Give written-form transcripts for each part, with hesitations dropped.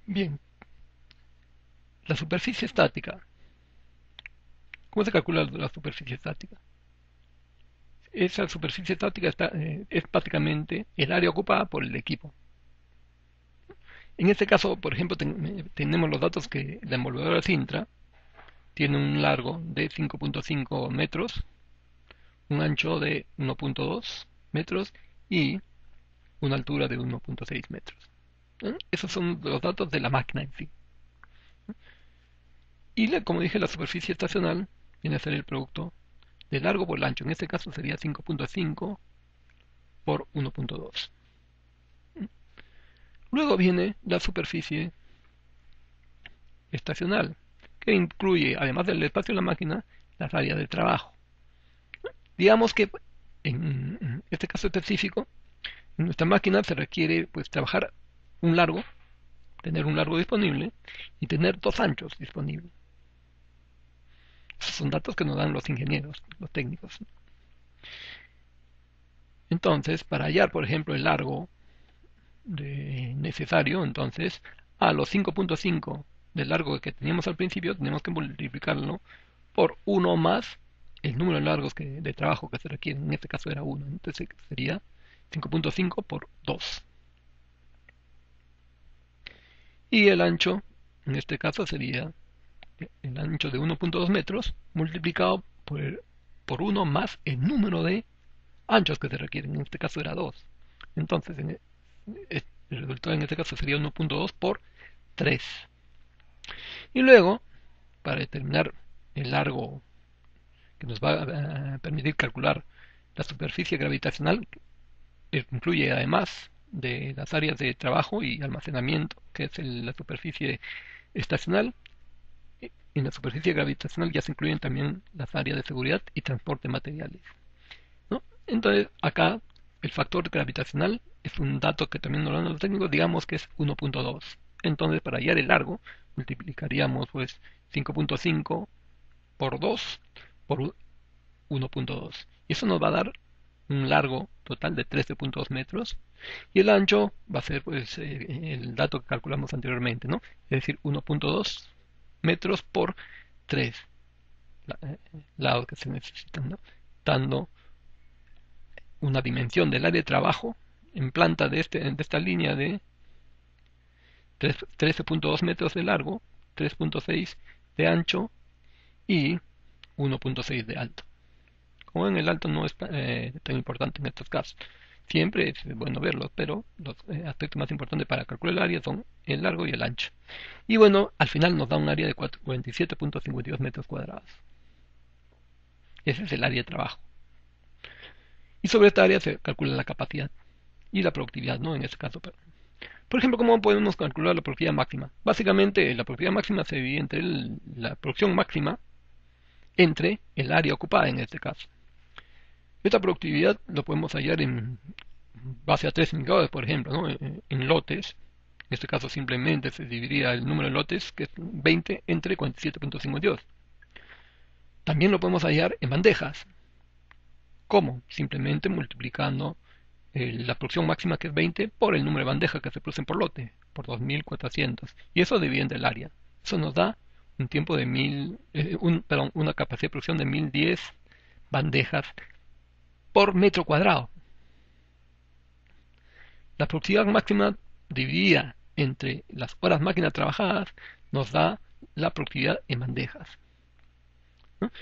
Bien, la superficie estática. ¿Cómo se calcula la superficie estática? Esa superficie estática es básicamente el área ocupada por el equipo. En este caso, por ejemplo, tenemos los datos que la envolvedora Sintra tiene un largo de 5.5 metros, un ancho de 1.2 metros y una altura de 1.6 metros. Esos son los datos de la máquina en sí. Y como dije, la superficie estacional viene a ser el producto de largo por el ancho. En este caso sería 5.5 por 1.2. Luego viene la superficie estacional, que incluye, además del espacio de la máquina, las áreas de trabajo. Digamos que en este caso específico, en nuestra máquina se requiere pues trabajar un largo, tener un largo disponible y tener dos anchos disponibles. Esos son datos que nos dan los ingenieros, los técnicos. Entonces, para hallar, por ejemplo, el largo necesario, entonces, a los 5.5 del largo que teníamos al principio, tenemos que multiplicarlo por 1 más el número de largos de trabajo que se requieren. En este caso era 1, entonces sería 5.5 por 2. Y el ancho, en este caso, sería el ancho de 1.2 metros multiplicado por 1 más el número de anchos que se requieren. En este caso era 2. Entonces, el resultado en este caso sería 1.2 por 3. Y luego, para determinar el largo que nos va a permitir calcular la superficie gravitacional, que incluye además de las áreas de trabajo y almacenamiento, que es la superficie estacional. En la superficie gravitacional ya se incluyen también las áreas de seguridad y transporte de materiales, ¿no? Entonces, acá el factor gravitacional es un dato que también nos dan los técnicos, digamos que es 1.2. Entonces, para hallar el largo, multiplicaríamos pues 5.5 por 2 por 1.2. Y eso nos va a dar un largo total de 13.2 metros. Y el ancho va a ser pues el dato que calculamos anteriormente, ¿no? Es decir, 1.2 metros por 3 lados que se necesitan, ¿no? Dando una dimensión del área de trabajo en planta de esta línea de 13.2 metros de largo, 3.6 de ancho y 1.6 de alto. Como en el alto no es tan importante en estos casos. Siempre es bueno verlos, pero los aspectos más importantes para calcular el área son el largo y el ancho. Y bueno, al final nos da un área de 47.52 metros cuadrados. Ese es el área de trabajo. Y sobre esta área se calcula la capacidad y la productividad, ¿no? En este caso. Por ejemplo, ¿cómo podemos calcular la productividad máxima? Básicamente, la productividad máxima se divide entre la producción máxima entre el área ocupada en este caso. Esta productividad lo podemos hallar en base a tres indicadores, por ejemplo, ¿no? En lotes. En este caso simplemente se dividiría el número de lotes, que es 20, entre 47.52. También lo podemos hallar en bandejas. ¿Cómo? Simplemente multiplicando la producción máxima, que es 20, por el número de bandejas que se producen por lote, por 2400. Y eso divide entre el área. Eso nos da un tiempo de una capacidad de producción de 1010 bandejas por metro cuadrado. La productividad máxima dividida entre las horas máquina trabajadas nos da la productividad en bandejas, ¿no?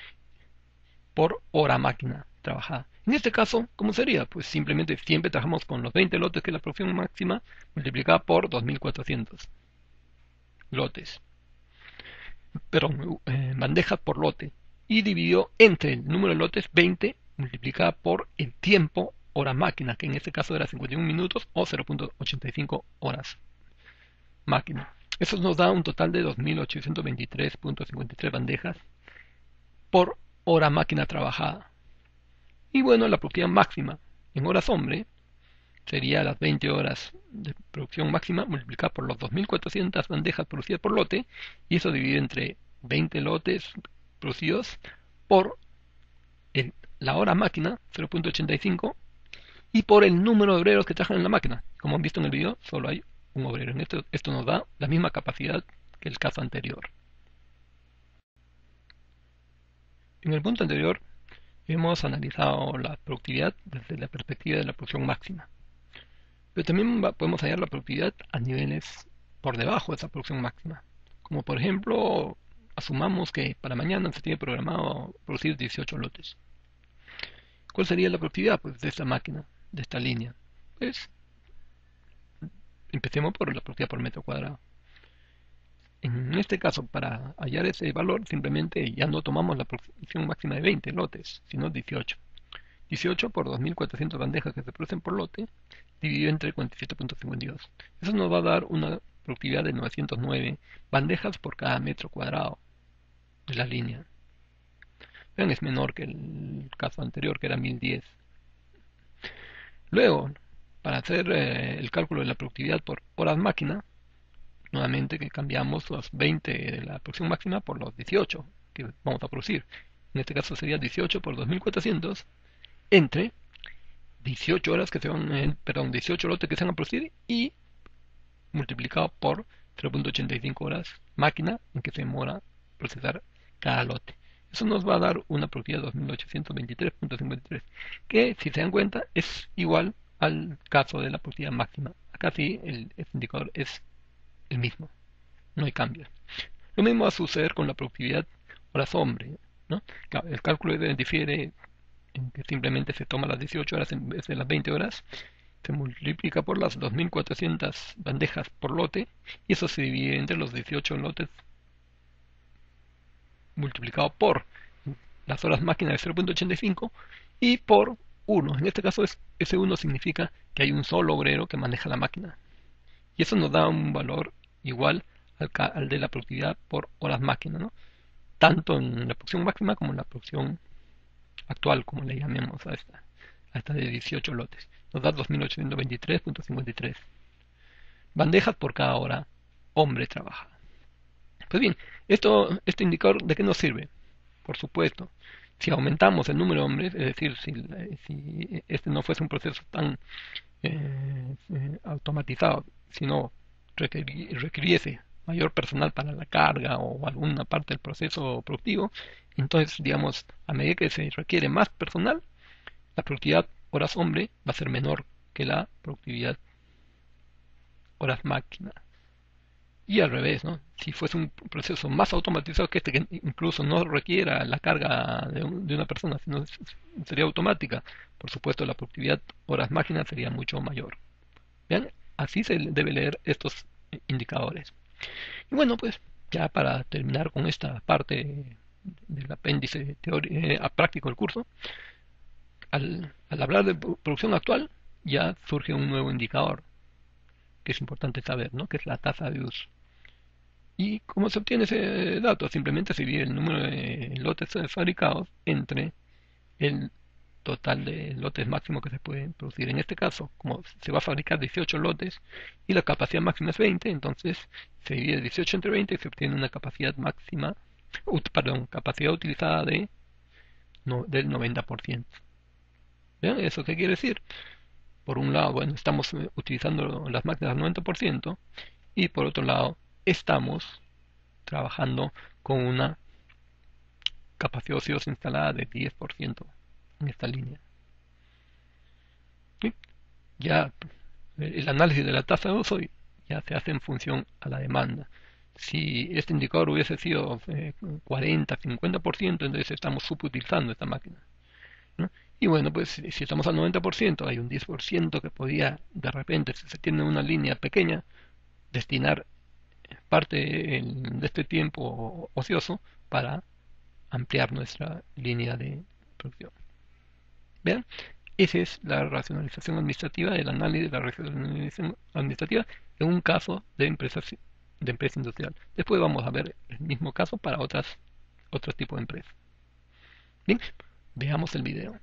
Por hora máquina trabajada. En este caso, ¿cómo sería? Pues simplemente siempre trabajamos con los 20 lotes, que es la producción máxima, multiplicada por 2400 lotes. Perdón, bandejas por lote. Y dividió entre el número de lotes 20 multiplicada por el tiempo hora máquina, que en este caso era 51 minutos o 0.85 horas máquina. Eso nos da un total de 2.823.53 bandejas por hora máquina trabajada. Y bueno, la productividad máxima en horas hombre sería las 20 horas de producción máxima multiplicada por los 2.400 bandejas producidas por lote, y eso dividido entre 20 lotes producidos por la hora máquina, 0.85, y por el número de obreros que trabajan en la máquina. Como han visto en el video, solo hay un obrero. Esto nos da la misma capacidad que el caso anterior. En el punto anterior hemos analizado la productividad desde la perspectiva de la producción máxima. Pero también podemos hallar la productividad a niveles por debajo de esa producción máxima. Como por ejemplo, asumamos que para mañana se tiene programado producir 18 lotes. ¿Cuál sería la productividad de esta máquina, de esta línea? Pues empecemos por la productividad por metro cuadrado. En este caso, para hallar ese valor, simplemente ya no tomamos la producción máxima de 20 lotes, sino 18. 18 por 2.400 bandejas que se producen por lote, dividido entre 47.52. Eso nos va a dar una productividad de 909 bandejas por cada metro cuadrado de la línea. Vean, es menor que el caso anterior, que era 1010. Luego, para hacer el cálculo de la productividad por horas máquina, nuevamente que cambiamos los 20 de la producción máxima por los 18 que vamos a producir. En este caso sería 18 por 2.400 entre 18 horas que se van, 18 lotes que se van a producir y multiplicado por 0.85 horas máquina en que se demora procesar cada lote. Eso nos va a dar una productividad de 2.823.53, que si se dan cuenta es igual al caso de la productividad máxima. Acá sí el indicador es el mismo, no hay cambios. Lo mismo va a suceder con la productividad horas hombre, ¿no? Claro, el cálculo difiere en que simplemente se toma las 18 horas en vez de las 20 horas, se multiplica por las 2.400 bandejas por lote y eso se divide entre los 18 lotes multiplicado por las horas máquina de 0.85 y por 1. En este caso ese 1 significa que hay un solo obrero que maneja la máquina. Y eso nos da un valor igual al de la productividad por horas máquina, ¿no? Tanto en la producción máxima como en la producción actual, como le llamemos a esta de 18 lotes. Nos da 2.823.53 bandejas por cada hora hombre trabaja. Pues bien, este indicador, ¿de qué nos sirve? Por supuesto, si aumentamos el número de hombres, es decir, si este no fuese un proceso tan automatizado, sino requiriese mayor personal para la carga o alguna parte del proceso productivo, entonces, digamos, a medida que se requiere más personal, la productividad horas hombre va a ser menor que la productividad horas máquina. Y al revés, ¿no? Si fuese un proceso más automatizado que este, que incluso no requiera la carga de una persona, sino sería automática, por supuesto la productividad horas máquina sería mucho mayor. Vean, así se debe leer estos indicadores. Y bueno, pues ya para terminar con esta parte del apéndice práctico del curso, al hablar de producción actual, ya surge un nuevo indicador que es importante saber, ¿no? Que es la tasa de uso. ¿Y cómo se obtiene ese dato? Simplemente se divide el número de lotes fabricados entre el total de lotes máximo que se pueden producir. En este caso, como se va a fabricar 18 lotes y la capacidad máxima es 20, entonces se divide 18 entre 20 y se obtiene una capacidad máxima, capacidad utilizada del 90%. ¿Vean? ¿Eso qué quiere decir? Por un lado, bueno, estamos utilizando las máquinas al 90% y por otro lado, estamos trabajando con una capacidad ociosa instalada de 10% en esta línea. ¿Sí? Ya el análisis de la tasa de uso ya se hace en función a la demanda. Si este indicador hubiese sido 40-50%, entonces estamos subutilizando esta máquina, ¿no? Y bueno, pues si estamos al 90%, hay un 10% que podía de repente, si se tiene una línea pequeña, destinar parte de este tiempo ocioso para ampliar nuestra línea de producción. Vean, esa es la racionalización administrativa, el análisis de la racionalización administrativa en un caso de empresa industrial. Después vamos a ver el mismo caso para otro tipo de empresas. Bien, veamos el video.